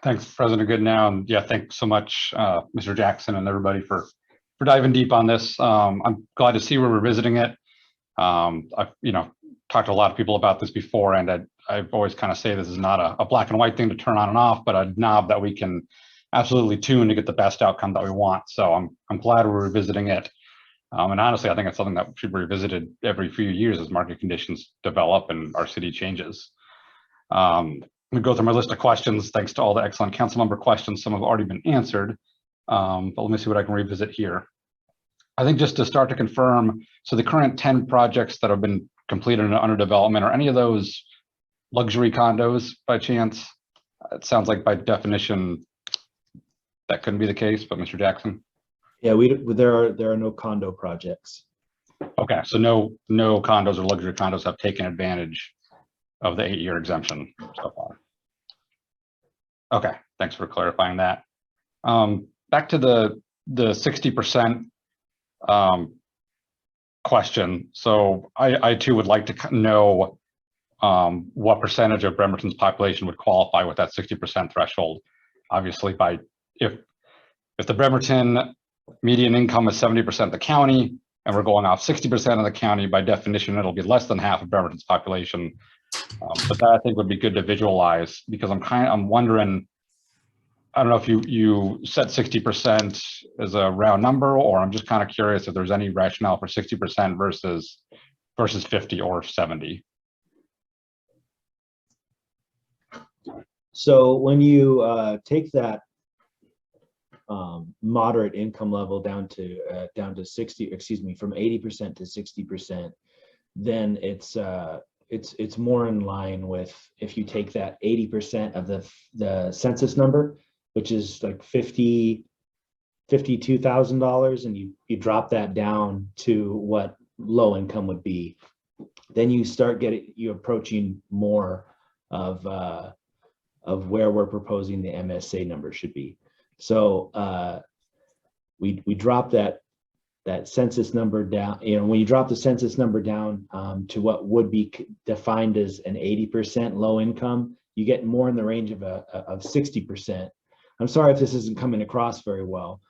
Thanks, President Goodnow, and yeah, thanks so much, Mr. Jackson and everybody for diving deep on this. I'm glad to see we're revisiting it. I've talked to a lot of people about this before, and I've always kind of say this is not a black and white thing to turn on and off, but a knob that we can absolutely tune to get the best outcome that we want. So I'm glad we're revisiting it. And honestly, I think it's something that should be revisited every few years as market conditions develop and our city changes. We go through my list of questions. Thanks to all the excellent council member questions. Some have already been answered, but let me see what I can revisit here. I think just to start to confirm, so the current 10 projects that have been completed and under development, are any of those luxury condos by chance? It sounds like by definition that couldn't be the case, but Mr. Jackson? Yeah, there are no condo projects. Okay, so no condos or luxury condos have taken advantage of the 8-year exemption so far. Okay, thanks for clarifying that. Back to the 60% question. So I too would like to know what percentage of Bremerton's population would qualify with that 60% threshold. Obviously, if the Bremerton median income is 70% of the county, and we're going off 60% of the county, by definition, it'll be less than half of Bremerton's population. But that I think would be good to visualize, because I'm wondering, I don't know if you set 60% as a round number, or I'm just kind of curious if there's any rationale for 60% versus 50 or 70. So when you take that moderate income level down to 60, excuse me, from 80% to 60%, then it's more in line with if you take that 80% of the census number, which is like $52,000, and you drop that down to what low income would be, then you start approaching more of where we're proposing the MSA number should be. So we drop that census number down. When you drop the census number down to what would be defined as an 80% low income, you get more in the range of 60%. I'm sorry if this isn't coming across very well.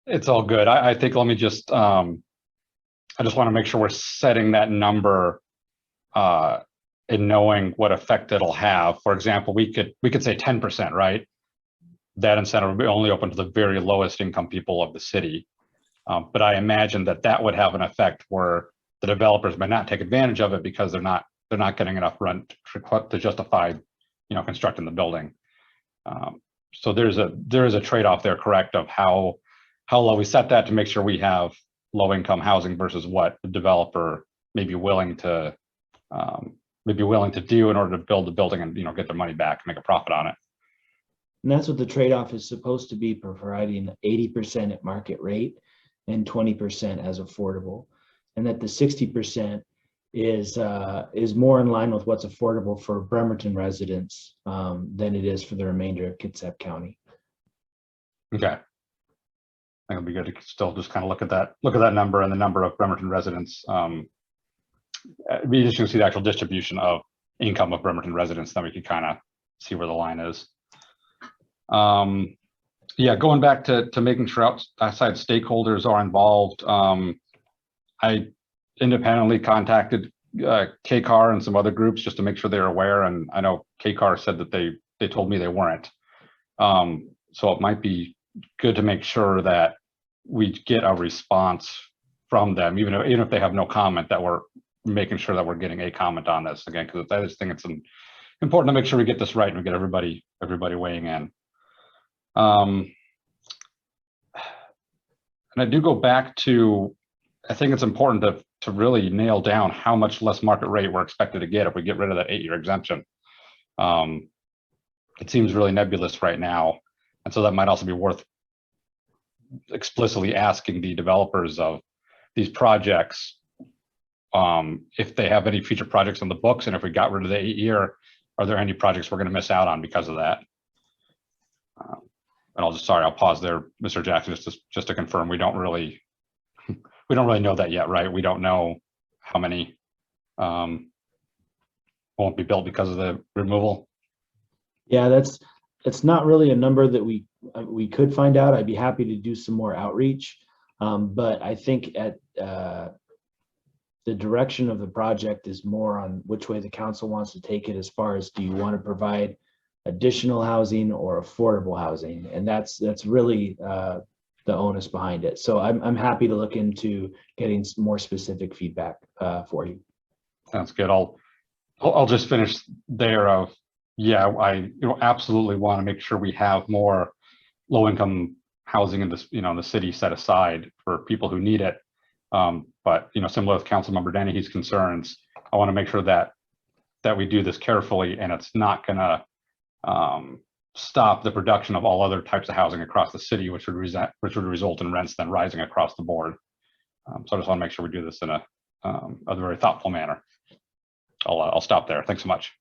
It's all good. I think let me just, I just want to make sure we're setting that number and knowing what effect it'll have. For example, we could say 10%, right? That incentive would be only open to the very lowest income people of the city. But I imagine that would have an effect where the developers may not take advantage of it because they're not getting enough rent to justify, constructing the building. So there is a trade-off there, correct, of how low we set that to make sure we have low income housing versus what the developer may be willing to do in order to build the building and get their money back, make a profit on it. And that's what the trade-off is supposed to be, providing 80% at market rate and 20% as affordable, and that the 60% is more in line with what's affordable for Bremerton residents than it is for the remainder of Kitsap County. Okay, I think it'll be good to still just kind of look at that number and the number of Bremerton residents. It'd be interesting to see the actual distribution of income of Bremerton residents, then we could kind of see where the line is. Yeah, going back to making sure outside stakeholders are involved. I independently contacted KCAR and some other groups just to make sure they're aware, and I know KCAR said that they told me they weren't. So it might be good to make sure that we get a response from them, even if they have no comment, that we're making sure that we're getting a comment on this again, because I just think it's important to make sure we get this right and we get everybody weighing in. And I do go back to, I think it's important to really nail down how much less market rate we're expected to get if we get rid of that 8-year exemption. It seems really nebulous right now, and so that might also be worth explicitly asking the developers of these projects if they have any future projects on the books, and if we got rid of the 8-year, are there any projects we're going to miss out on because of that? And I'll pause there, Mr. Jackson, just to confirm we don't really know that yet, right? We don't know how many won't be built because of the removal? Yeah, it's not really a number that we could find out. I'd be happy to do some more outreach. But I think at the direction of the project is more on which way the council wants to take it, as far as, do you want to provide additional housing or affordable housing? And that's really the onus behind it. So I'm happy to look into getting some more specific feedback for you. Sounds good. I'll just finish there of, yeah, I absolutely want to make sure we have more low-income housing in this, in the city set aside for people who need it. But similar with Councilmember Dennehy's concerns, I want to make sure that we do this carefully, and it's not going to stop the production of all other types of housing across the city, which would result in rents then rising across the board. So I just want to make sure we do this in a very thoughtful manner. I'll stop there. Thanks so much.